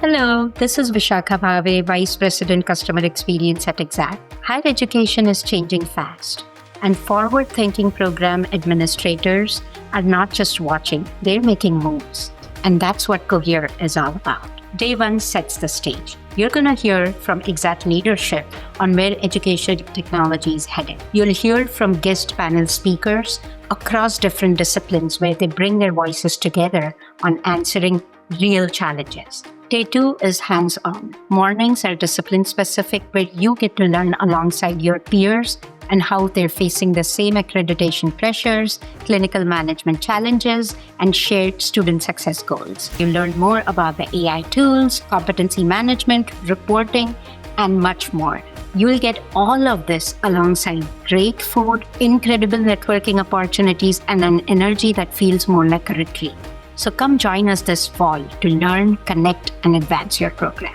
Hello, this is Vishakha Bhave, Vice President Customer Experience at Exxat. Higher education is changing fast, and forward-thinking program administrators are not just watching, they're making moves. And that's what Cohere is all about. Day one sets the stage. You're going to hear from Exxat leadership on where education technology is headed. You'll hear from guest panel speakers across different disciplines where they bring their voices together on answering real challenges. Day two is hands-on. Mornings are discipline-specific where you get to learn alongside your peers and how they're facing the same accreditation pressures, clinical management challenges, and shared student success goals. You'll learn more about the AI tools, competency management, reporting, and much more. You'll get all of this alongside great food, incredible networking opportunities, and an energy that feels more like a retreat. So come join us this fall to learn, connect, and advance your program.